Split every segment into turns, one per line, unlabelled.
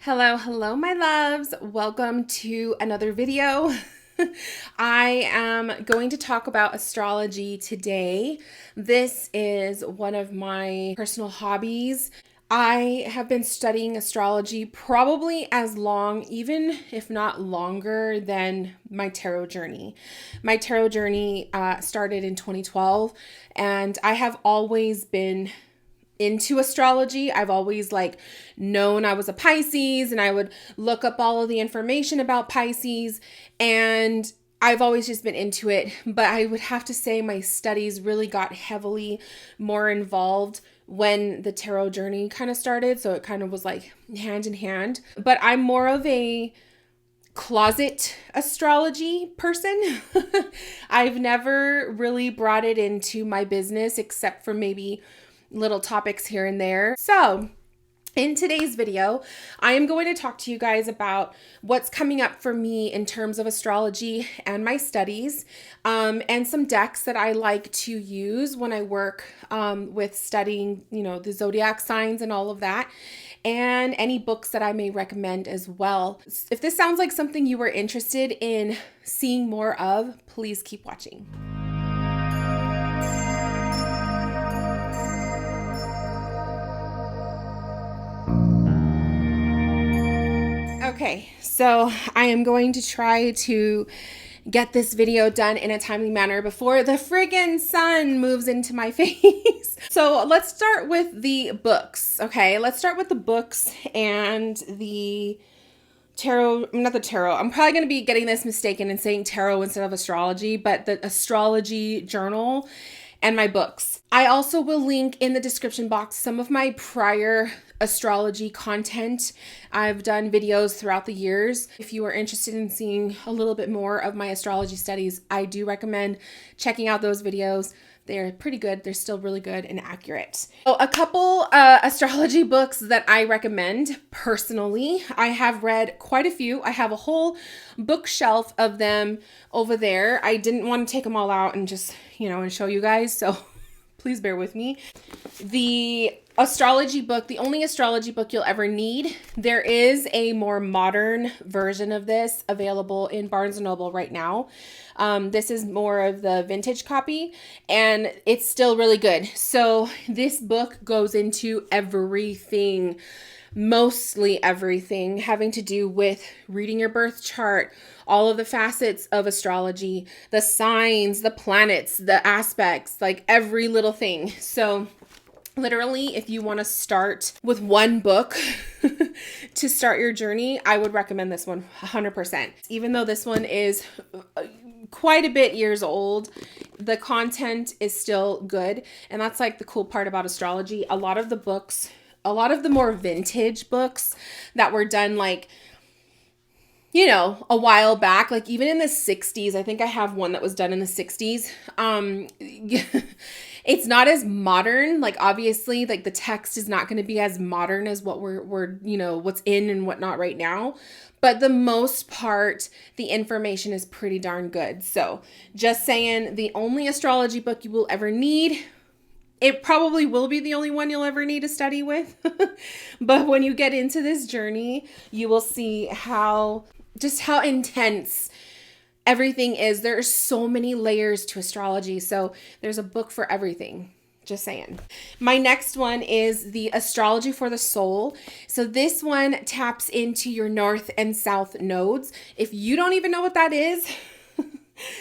Hello, my loves. Welcome to another video. I am going to talk about astrology today. This is one of my personal hobbies. I have been studying astrology probably as long, even if not longer, than my tarot journey. My tarot journey started in 2012, and I have always been into astrology. I've always known I was a Pisces, and I would look up all of the information about Pisces, and I've always just been into it. But I would have to say my studies really got heavily more involved when the tarot journey kind of started. So it kind of was like hand in hand. But I'm more of a closet astrology person. I've never really brought it into my business except for maybe little topics here and there. So in today's video, I am going to talk to you guys about what's coming up for me in terms of astrology and my studies, and some decks that I like to use when I work with studying, the zodiac signs and all of that, and any books that I may recommend as well. If this sounds like something you are interested in seeing more of, please keep watching. Okay, so I am going to try to get this video done in a timely manner before the friggin' sun moves into my face. So let's start with the books, okay? Let's start with the books and the tarot, not the tarot. I'm probably going to be getting this mistaken and saying tarot instead of astrology, but the Astrology Journal and my books. I also will link in the description box some of my prior astrology content. I've done videos throughout the years. If you are interested in seeing a little bit more of my astrology studies, I do recommend checking out those videos. They're pretty good. They're still really good and accurate. So a couple astrology books that I recommend personally. I have read quite a few. I have a whole bookshelf of them over there. I didn't want to take them all out and just, and show you guys. So please bear with me. The astrology book, the only astrology book you'll ever need. There is a more modern version of this available in Barnes & Noble right now. This is more of the vintage copy, and it's still really good. So this book goes into everything, mostly everything having to do with reading your birth chart, all of the facets of astrology, the signs, the planets, the aspects, like every little thing. So literally, if you want to start with one book to start your journey, I would recommend this one 100%. Even though this one is quite a bit years old, the content is still good. And that's like the cool part about astrology. A lot of the more vintage books that were done a while back, like even in the 60s, I think I have one that was done in the 60s. It's not as modern. Like obviously, like the text is not going to be as modern as what we're what's in and whatnot right now. But the most part, the information is pretty darn good. So just saying, the only astrology book you will ever need, it probably will be the only one you'll ever need to study with. But when you get into this journey, you will see how intense everything is. There are so many layers to astrology. So there's a book for everything. Just saying. My next one is the Astrology for the Soul. So this one taps into your north and south nodes. If you don't even know what that is,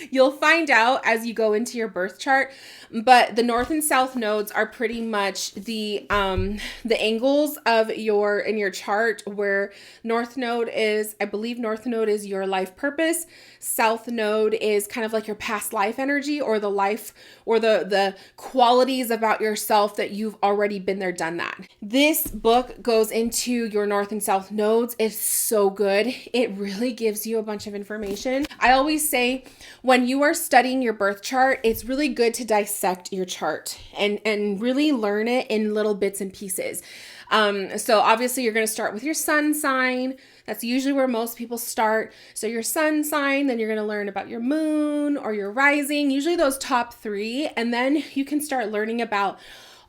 you'll find out as you go into your birth chart. But the north and south nodes are pretty much the angles of in your chart, where north node is, I believe north node is your life purpose. South node is kind of like your past life energy, or the life or the qualities about yourself that you've already been there, done that. This book goes into your north and south nodes. It's so good. It really gives you a bunch of information. I always say when you are studying your birth chart, it's really good to dissect your chart and really learn it in little bits and pieces. So obviously you're going to start with your sun sign. That's usually where most people start. So your sun sign, then you're going to learn about your moon or your rising, usually those top three. And then you can start learning about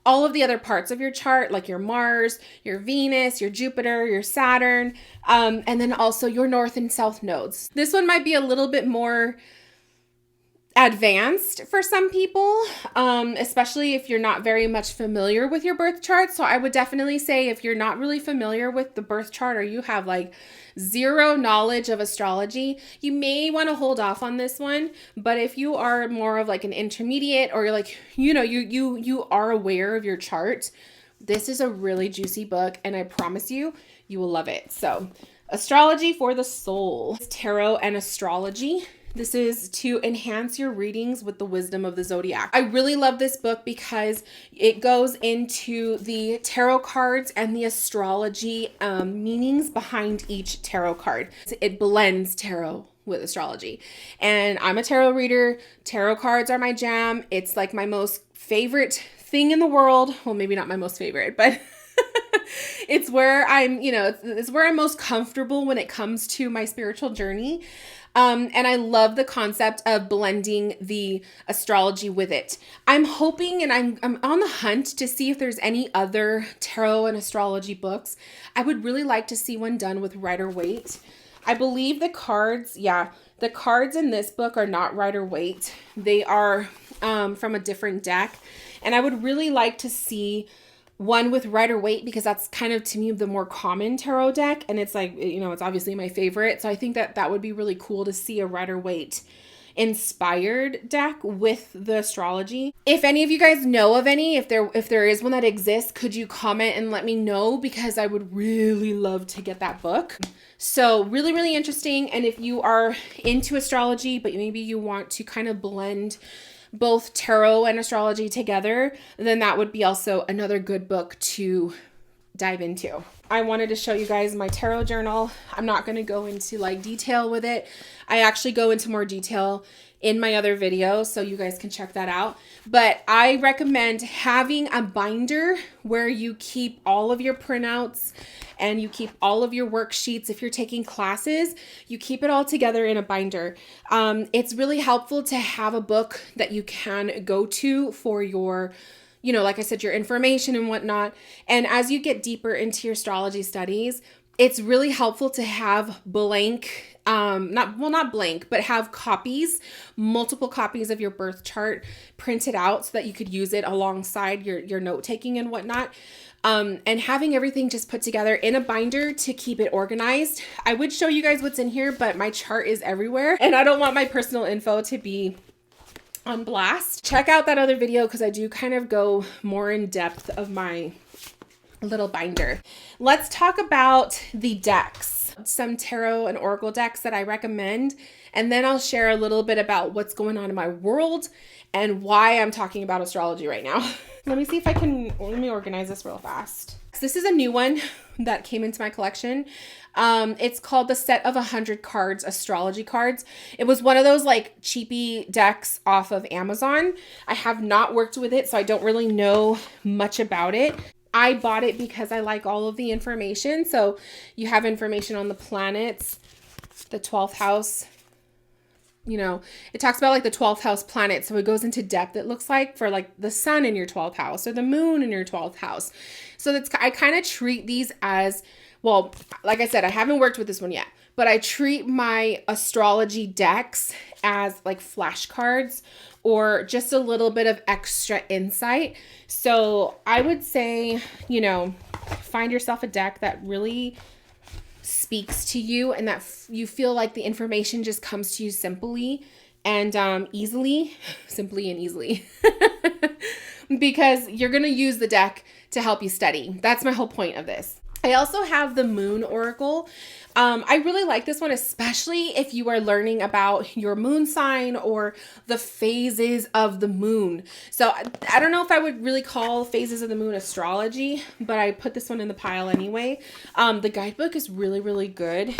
all of the other parts of your chart, like your Mars, your Venus, your Jupiter, your Saturn, and then also your north and south nodes. This one might be a little bit more advanced for some people, especially if you're not very much familiar with your birth chart. So I would definitely say if you're not really familiar with the birth chart, or you have like zero knowledge of astrology, you may want to hold off on this one. But if you are more of like an intermediate, or you're like, you are aware of your chart, this is a really juicy book, and I promise you, you will love it. So, Astrology for the Soul, Tarot and Astrology. This is to enhance your readings with the wisdom of the zodiac. I really love this book because it goes into the tarot cards and the astrology meanings behind each tarot card. It blends tarot with astrology. And I'm a tarot reader. Tarot cards are my jam. It's like my most favorite thing in the world. Well, maybe not my most favorite, but it's where it's where I'm most comfortable when it comes to my spiritual journey. And I love the concept of blending the astrology with it. I'm hoping, and I'm on the hunt to see if there's any other tarot and astrology books. I would really like to see one done with Rider-Waite. I believe the cards in this book are not Rider-Waite. They are from a different deck. And I would really like to see one with Rider-Waite, because that's kind of, to me, the more common tarot deck. And it's like, it's obviously my favorite. So I think that would be really cool to see a Rider-Waite inspired deck with the astrology. If any of you guys know of any, if there is one that exists, could you comment and let me know? Because I would really love to get that book. So really, really interesting. And if you are into astrology, but maybe you want to kind of blend both tarot and astrology together, then that would be also another good book to dive into. I wanted to show you guys my tarot journal. I'm not going to go into like detail with it. I actually go into more detail in my other video, so you guys can check that out. But I recommend having a binder where you keep all of your printouts and you keep all of your worksheets. If you're taking classes, you keep it all together in a binder. It's really helpful to have a book that you can go to for your, like I said, your information and whatnot. And as you get deeper into your astrology studies, it's really helpful to have blank, not blank, but have copies, multiple copies of your birth chart printed out so that you could use it alongside your note taking and whatnot. And having everything just put together in a binder to keep it organized. I would show you guys what's in here, but my chart is everywhere and I don't want my personal info to be on blast. Check out that other video because I do kind of go more in depth of my little binder. Let's talk about the decks, some tarot and oracle decks that I recommend, and then I'll share a little bit about what's going on in my world and why I'm talking about astrology right now. Let me organize this real fast. This is a new one that came into my collection. It's called the Set of 100 Cards Astrology Cards. It was one of those like cheapy decks off of Amazon. I have not worked with it, so I don't really know much about it. I bought it because I like all of the information. So you have information on the planets, the 12th house. It talks about like the 12th house planet. So it goes into depth, it looks like, for like the sun in your 12th house or the moon in your 12th house. So I kind of treat these as, well, like I said, I haven't worked with this one yet, but I treat my astrology decks as like flashcards or just a little bit of extra insight. So I would say, find yourself a deck that really speaks to you and that you feel like the information just comes to you simply and easily, because you're going to use the deck to help you study. That's my whole point of this. I also have the Moon Oracle. I really like this one, especially if you are learning about your moon sign or the phases of the moon. So I don't know if I would really call phases of the moon astrology, but I put this one in the pile anyway. The guidebook is really, really good.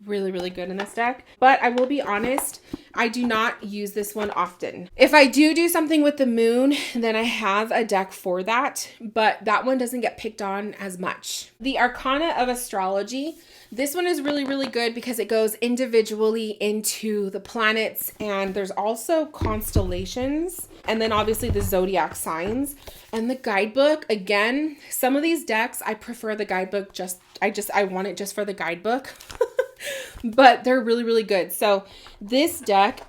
really, really good in this deck. But I will be honest, I do not use this one often. If I do something with the moon, then I have a deck for that, but that one doesn't get picked on as much. The Arcana of Astrology. This one is really, really good because it goes individually into the planets, and there's also constellations, and then obviously the zodiac signs. And the guidebook, again, some of these decks, I prefer the guidebook I want it just for the guidebook. But they're really, really good. So this deck,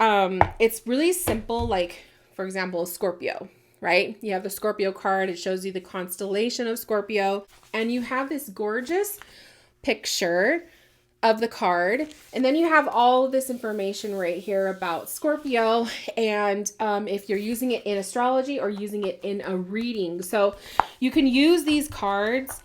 it's really simple. Like, for example, Scorpio, right? You have the Scorpio card. It shows you the constellation of Scorpio. And you have this gorgeous picture of the card. And then you have all this information right here about Scorpio. And if you're using it in astrology or using it in a reading. So you can use these cards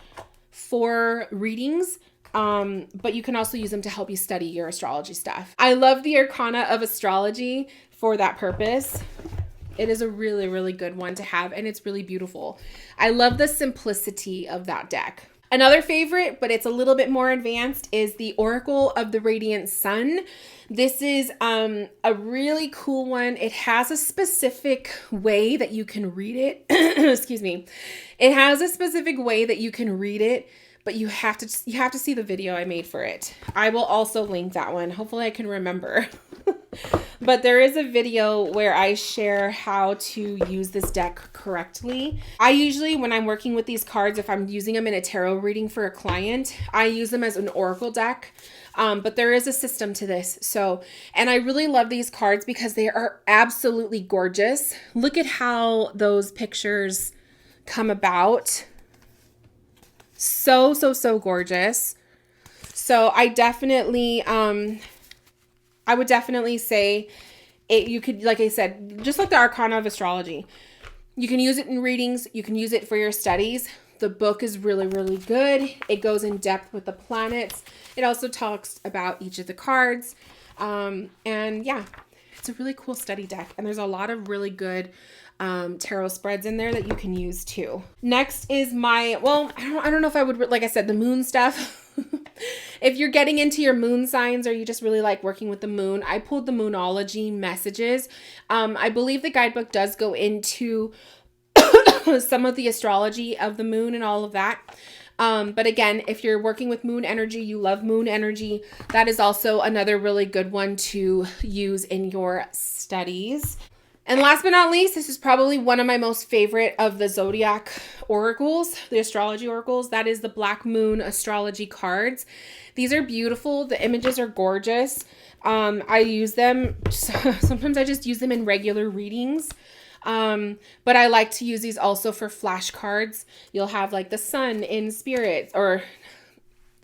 for readings. But you can also use them to help you study your astrology stuff. I love the Arcana of Astrology for that purpose. It is a really, really good one to have, and it's really beautiful. I love the simplicity of that deck. Another favorite, but it's a little bit more advanced, is the Oracle of the Radiant Sun. This is a really cool one. It has a specific way that you can read it. Excuse me. It has a specific way that you can read it, but you have to see the video I made for it. I will also link that one. Hopefully I can remember. But there is a video where I share how to use this deck correctly. I usually, when I'm working with these cards, if I'm using them in a tarot reading for a client, I use them as an oracle deck. But there is a system to this. So, and I really love these cards because they are absolutely gorgeous. Look at how those pictures come about. So, so, so gorgeous. So I definitely, I would definitely say it, you could, like I said, just like the Arcana of Astrology, you can use it in readings. You can use it for your studies. The book is really, really good. It goes in depth with the planets. It also talks about each of the cards. And yeah, it's a really cool study deck. And there's a lot of really good tarot spreads in there that you can use too. Next is my, well, I don't know if I would, like I said, the moon stuff. If you're getting into your moon signs or you just really like working with the moon, I pulled the Moonology messages. I believe the guidebook does go into some of the astrology of the moon and all of that. But again, if you're working with moon energy, you love moon energy, that is also another really good one to use in your studies. And last but not least, this is probably one of my most favorite of the zodiac oracles, the astrology oracles. That is the Black Moon astrology cards. These are beautiful. The images are gorgeous. I use them. Sometimes I just use them in regular readings. But I like to use these also for flashcards. You'll have like the sun in spirit, or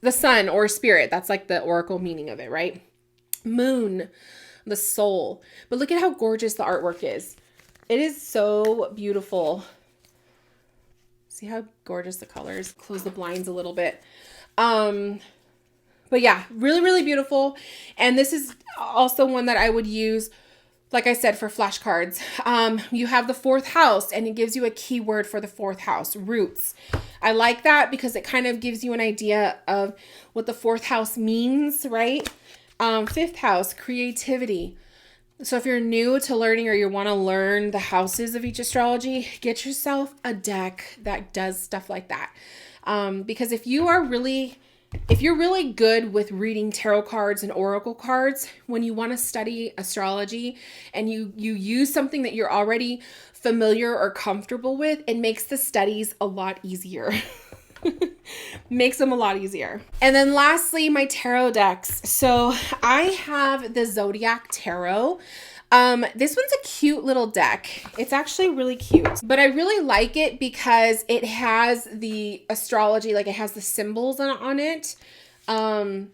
the sun or spirit. That's like the oracle meaning of it, right? Moon, the soul. But look at how gorgeous the artwork is. It is so beautiful. See how gorgeous the colors. Close the blinds a little bit. But yeah, really, really beautiful. And this is also one that I would use, like I said, for flashcards. You have the fourth house, and it gives you a keyword for the fourth house, roots. I like that because it kind of gives you an idea of what the fourth house means, right? Fifth house, creativity. So if you're new to learning or you want to learn the houses of each astrology, get yourself a deck that does stuff like that. Because if you're really good with reading tarot cards and oracle cards, when you want to study astrology and you use something that you're already familiar or comfortable with, it makes the studies a lot easier. Makes them a lot easier. And then lastly, my tarot decks. So I have the Zodiac Tarot. This one's a cute little deck. It's actually really cute, but I really like it because it has the astrology, like it has the symbols on it. The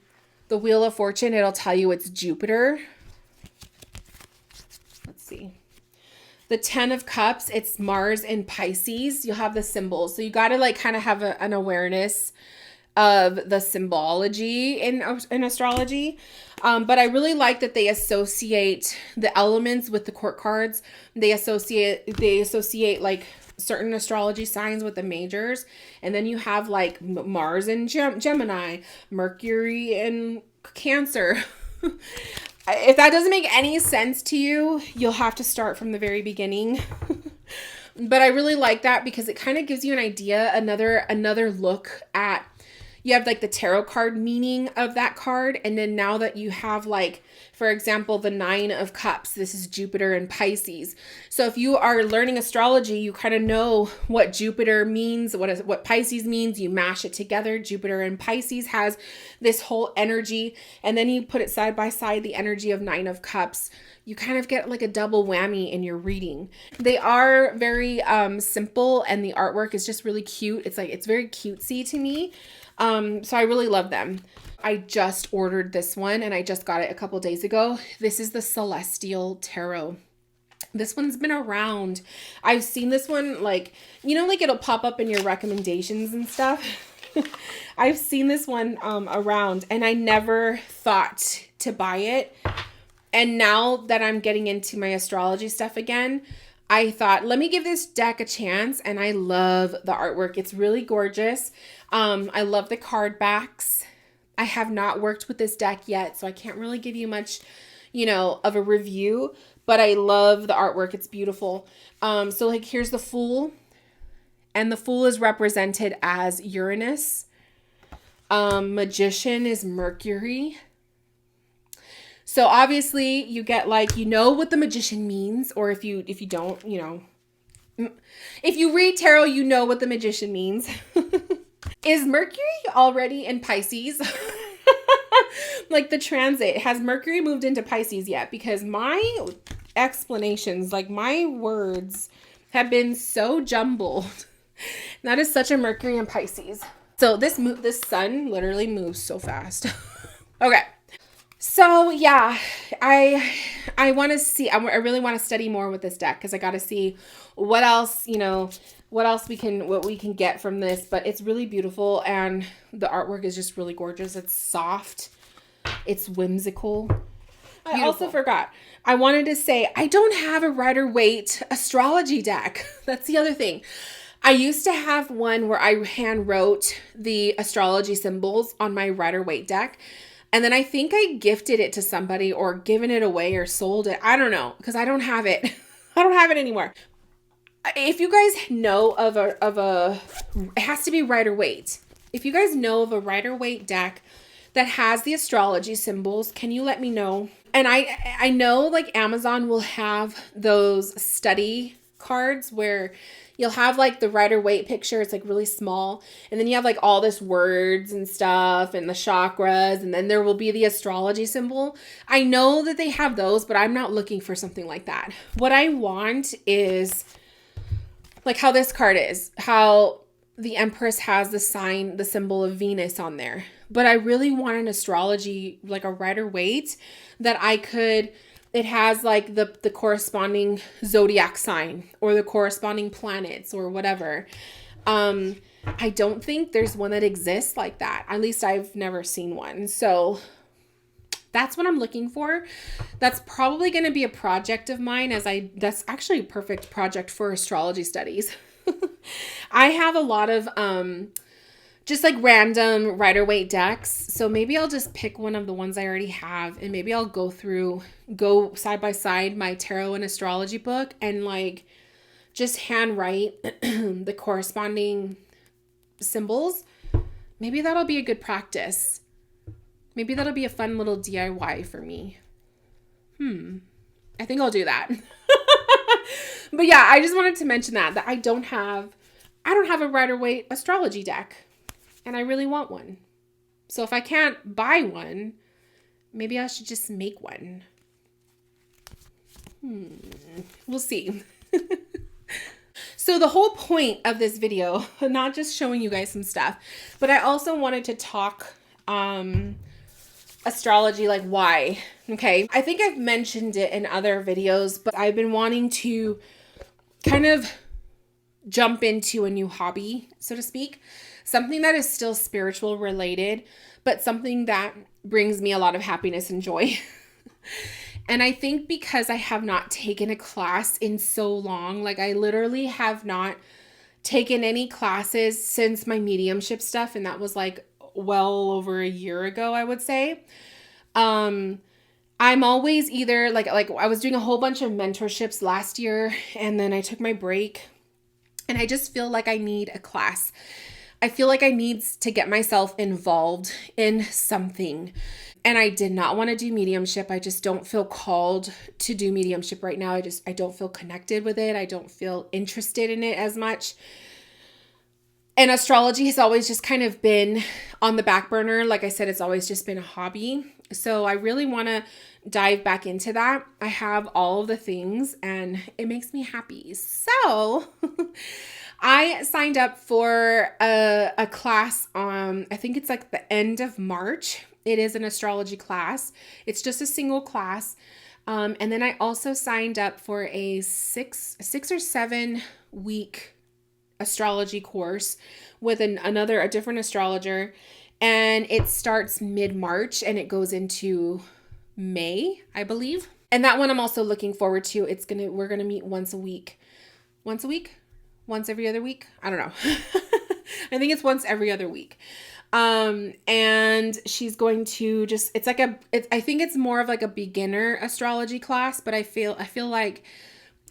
Wheel of Fortune, it'll tell you it's Jupiter. Let's see. The 10 of Cups, it's Mars in Pisces. You'll have the symbols. So you got to like kind of have an awareness of the symbology in astrology. But I really like that they associate the elements with the court cards. They associate like certain astrology signs with the majors. And then you have like Mars in Gemini, Mercury in Cancer. If that doesn't make any sense to you, you'll have to start from the very beginning. But I really like that because it kind of gives you an idea, another look at, you have like the tarot card meaning of that card. And then now that you have, like, for example, the 9 of Cups, this is Jupiter and Pisces. So if you are learning astrology, you kind of know what Jupiter means, what Pisces means. You mash it together. Jupiter and Pisces has this whole energy. And then you put it side by side, the energy of 9 of Cups. You kind of get like a double whammy in your reading. They are very simple, and the artwork is just really cute. It's very cutesy to me. So I really love them. I just ordered this one and I just got it a couple days ago. This is the Celestial Tarot. This one's been around. I've seen this one, like, like it'll pop up in your recommendations and stuff. I've seen this one around, and I never thought to buy it. And now that I'm getting into my astrology stuff again, I thought, let me give this deck a chance. And I love the artwork. It's really gorgeous. I love the card backs. I have not worked with this deck yet, so I can't really give you much, of a review, but I love the artwork. It's beautiful. So like, here's the Fool, and the Fool is represented as Uranus. Magician is Mercury. So obviously you get, like, what the Magician means, or if you don't, if you read tarot, you know what the Magician means. Is Mercury already in Pisces? Like the transit, has Mercury moved into Pisces yet? Because my explanations, like my words, have been so jumbled. That is such a Mercury in Pisces. So this sun literally moves so fast. Okay. So yeah, I want to see, I really want to study more with this deck, because I got to see what else, what we can get from this. But it's really beautiful, and the artwork is just really gorgeous. It's soft. It's whimsical. I also forgot, I wanted to say, I don't have a Rider-Waite astrology deck. That's the other thing. I used to have one where I hand wrote the astrology symbols on my Rider-Waite deck. And then I think I gifted it to somebody, or given it away, or sold it. I don't know, because I don't have it. I don't have it anymore. If you guys know of a, it has to be Rider-Waite. If you guys know of a Rider-Waite deck that has the astrology symbols, can you let me know? And I know, like, Amazon will have those study cards where you'll have, like, the Rider-Waite picture. It's like really small. And then you have, like, all this words and stuff and the chakras. And then there will be the astrology symbol. I know that they have those, but I'm not looking for something like that. What I want is, like, how this card is, how the Empress has the sign, the symbol of Venus on there. But I really want an astrology, like a Rider-Waite, that I could, it has like the corresponding zodiac sign or the corresponding planets or whatever. I don't think there's one that exists like that. At least I've never seen one. So that's what I'm looking for. That's probably going to be a project of mine, that's actually a perfect project for astrology studies. I have a lot of just like random Rider-Waite decks. So maybe I'll just pick one of the ones I already have, and maybe I'll go side by side my tarot and astrology book and like just handwrite the corresponding symbols. Maybe that'll be a good practice. Maybe that'll be a fun little DIY for me. I think I'll do that. But yeah, I just wanted to mention that I don't have a Rider-Waite astrology deck, and I really want one. So if I can't buy one, maybe I should just make one. We'll see. So the whole point of this video, not just showing you guys some stuff, but I also wanted to talk astrology, like why. Okay, I think I've mentioned it in other videos, but I've been wanting to kind of jump into a new hobby, so to speak, something that is still spiritual related, but something that brings me a lot of happiness and joy. And I think because I have not taken a class in so long, like I literally have not taken any classes since my mediumship stuff, and that was like well over a year ago, I would say. I'm always either like I was doing a whole bunch of mentorships last year, and then I took my break, and I just feel like I need a class. I feel like I need to get myself involved in something. And I did not want to do mediumship. I just don't feel called to do mediumship right now. I don't feel connected with it. I don't feel interested in it as much. And astrology has always just kind of been on the back burner. Like I said, it's always just been a hobby. So I really want to dive back into that. I have all of the things and it makes me happy. So I signed up for a class on, I think it's like the end of March. It is an astrology class. It's just a single class. And then I also signed up for a six or 7 week astrology course with a different astrologer, and it starts mid-March and it goes into May, I believe. And that one I'm also looking forward to. We're gonna meet once every other week. I don't know. I think it's once every other week. And she's going to I think it's more of like a beginner astrology class, but I feel like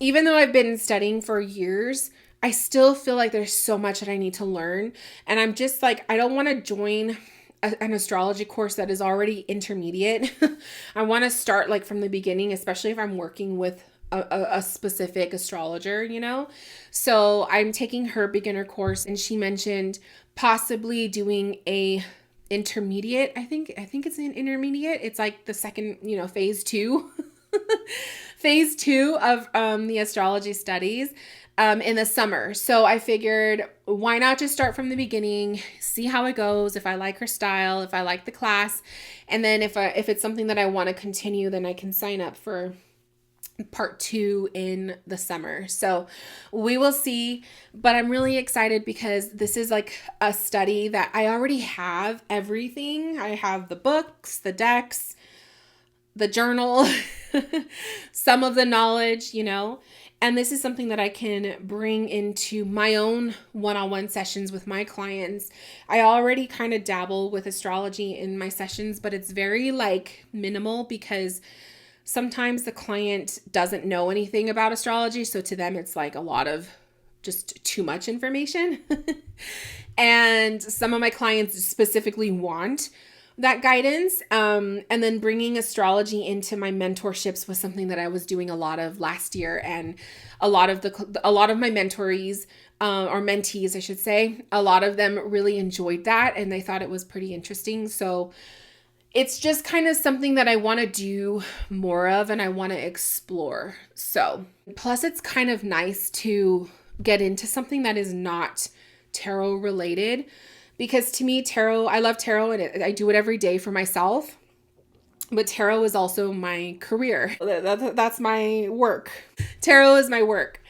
even though I've been studying for years, I still feel like there's so much that I need to learn. And I'm just like, I don't want to join an astrology course that is already intermediate. I want to start like from the beginning, especially if I'm working with a specific astrologer, you know? So I'm taking her beginner course, and she mentioned possibly doing a intermediate. I think it's an intermediate. It's like the second, phase 2. Phase 2 of the astrology studies in the summer. So I figured, why not just start from the beginning, see how it goes, if I like her style, if I like the class, and then if it's something that I want to continue, then I can sign up for part 2 in the summer. So we will see, but I'm really excited because this is like a study that I already have everything. I have the books, the decks, the journal, some of the knowledge, and this is something that I can bring into my own one-on-one sessions with my clients. I already kind of dabble with astrology in my sessions, but it's very like minimal because sometimes the client doesn't know anything about astrology. So to them, it's like a lot of just too much information. And some of my clients specifically want that guidance. And then bringing astrology into my mentorships was something that I was doing a lot of last year. And a lot of my mentorees, or mentees, I should say, a lot of them really enjoyed that and they thought it was pretty interesting. So it's just kind of something that I want to do more of and I want to explore. So, plus it's kind of nice to get into something that is not tarot related, because to me, tarot, I love tarot and I do it every day for myself, but tarot is also my career. That's my work. Tarot is my work.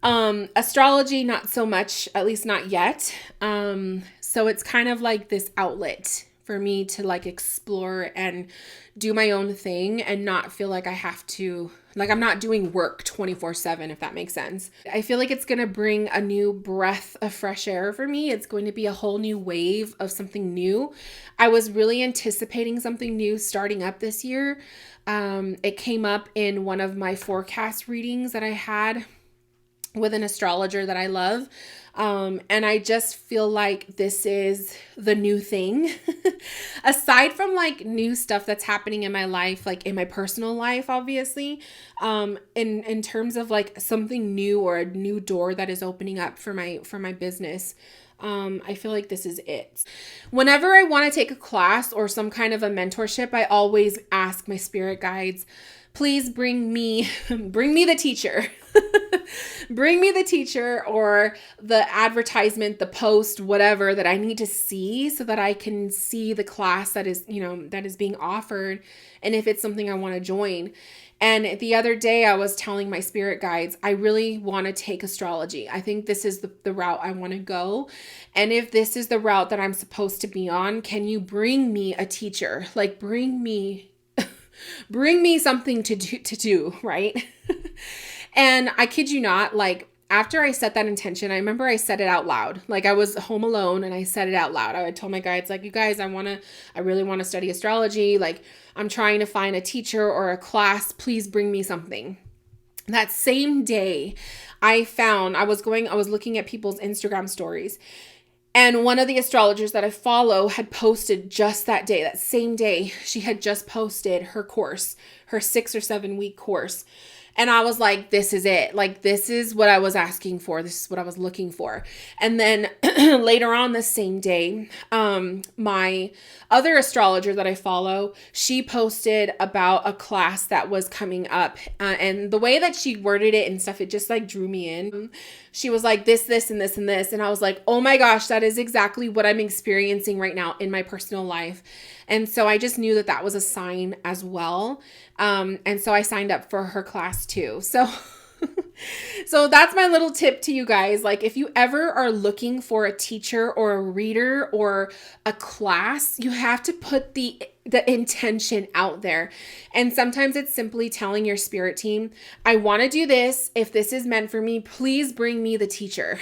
Astrology, not so much, at least not yet. So it's kind of like this outlet for me to like explore and do my own thing and not feel like I have to, like I'm not doing work 24/7, if that makes sense. I feel like it's going to bring a new breath of fresh air for me. It's going to be a whole new wave of something new. I was really anticipating something new starting up this year. It came up in one of my forecast readings that I had with an astrologer that I love. And I just feel like this is the new thing. Aside from like new stuff that's happening in my life, like in my personal life, obviously, in terms of like something new or a new door that is opening up for my business. I feel like this is it. Whenever I want to take a class or some kind of a mentorship, I always ask my spirit guides, please bring me the teacher. Bring me the teacher or the advertisement, the post, whatever that I need to see so that I can see the class that is being offered and if it's something I want to join. And the other day I was telling my spirit guides, I really want to take astrology. I think this is the route I want to go. And if this is the route that I'm supposed to be on, can you bring me a teacher? Like bring me something to do, right? And I kid you not, like after I set that intention, I remember I said it out loud. Like I was home alone and I said it out loud. I told my guides, like, you guys, I really want to study astrology. Like I'm trying to find a teacher or a class. Please bring me something. That same day I was looking at people's Instagram stories, and one of the astrologers that I follow had posted just that day, that same day, she had just posted her course, her 6 or 7 week course. And I was like, this is it. Like, this is what I was asking for. This is what I was looking for. And then later on the same day, my other astrologer that I follow, she posted about a class that was coming up. And the way that she worded it and stuff, it just like drew me in. She was like, this, and this, and this. And I was like, oh my gosh, that is exactly what I'm experiencing right now in my personal life. And so I just knew that that was a sign as well. And so I signed up for her class too. So that's my little tip to you guys. Like if you ever are looking for a teacher or a reader or a class, you have to put the intention out there. And sometimes it's simply telling your spirit team, I want to do this. If this is meant for me, please bring me the teacher.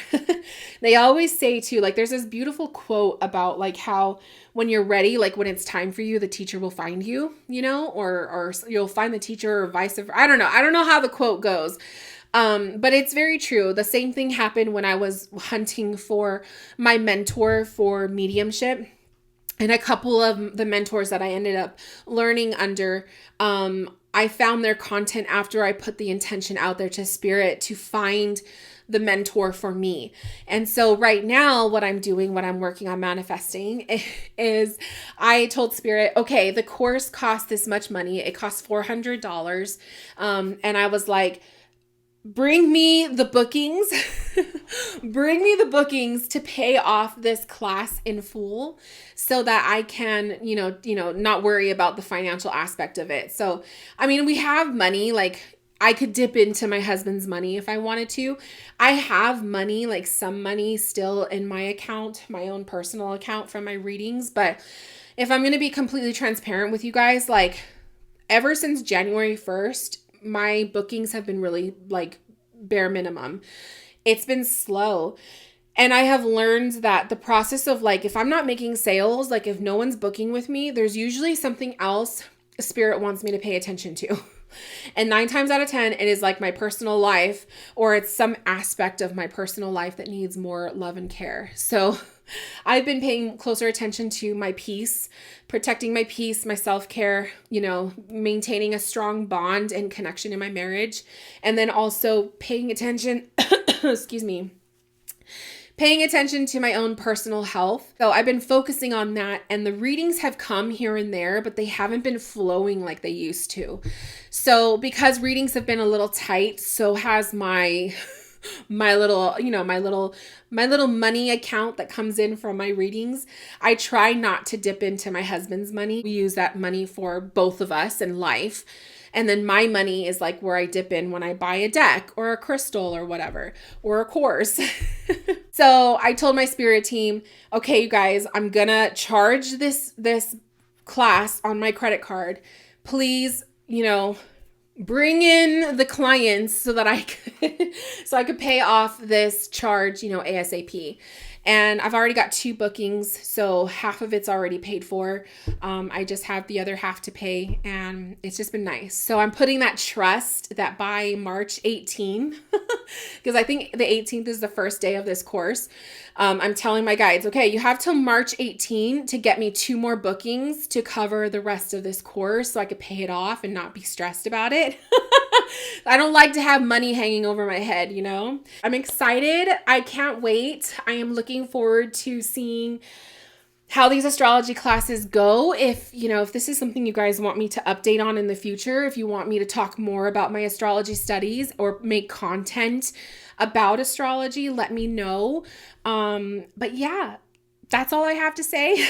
They always say too, like there's this beautiful quote about like how when you're ready, like when it's time for you, the teacher will find you, you know, or you'll find the teacher or vice versa. I don't know how the quote goes. But it's very true. The same thing happened when I was hunting for my mentor for mediumship. And a couple of the mentors that I ended up learning under, I found their content after I put the intention out there to spirit to find the mentor for me. And so right now what I'm working on manifesting is I told spirit, okay, the course costs this much money. It costs $400. And I was like, bring me the bookings, bring me the bookings to pay off this class in full so that I can, not worry about the financial aspect of it. So, I mean, we have money, like I could dip into my husband's money if I wanted to. I have money, like some money still in my account, my own personal account from my readings. But if I'm going to be completely transparent with you guys, like ever since January 1st, my bookings have been really like bare minimum. It's been slow. And I have learned that the process of like, if I'm not making sales, like if no one's booking with me, there's usually something else spirit wants me to pay attention to. And 9 times out of 10, it is like my personal life, or it's some aspect of my personal life that needs more love and care. So I've been paying closer attention to my peace, protecting my peace, my self-care, maintaining a strong bond and connection in my marriage. And then also paying attention, paying attention to my own personal health. So I've been focusing on that, and the readings have come here and there, but they haven't been flowing like they used to. So because readings have been a little tight, so has my little money account that comes in from my readings. I try not to dip into my husband's money. We use that money for both of us in life. And then my money is like where I dip in when I buy a deck or a crystal or whatever, or a course. So I told my spirit team, okay, you guys, I'm gonna charge this class on my credit card. Please, bring in the clients so that I could pay off this charge, ASAP. And I've already got 2 bookings, so half of it's already paid for. I just have the other half to pay, and it's just been nice. So I'm putting that trust that by March 18, because I think the 18th is the first day of this course, I'm telling my guides, okay, you have till March 18 to get me 2 more bookings to cover the rest of this course so I could pay it off and not be stressed about it. I don't like to have money hanging over my head, I'm excited. I can't wait. I am looking forward to seeing how these astrology classes go. If this is something you guys want me to update on in the future, if you want me to talk more about my astrology studies or make content about astrology, let me know. But yeah, that's all I have to say.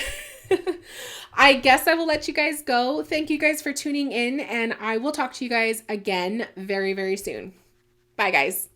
I guess I will let you guys go. Thank you guys for tuning in, and I will talk to you guys again very, very soon. Bye, guys.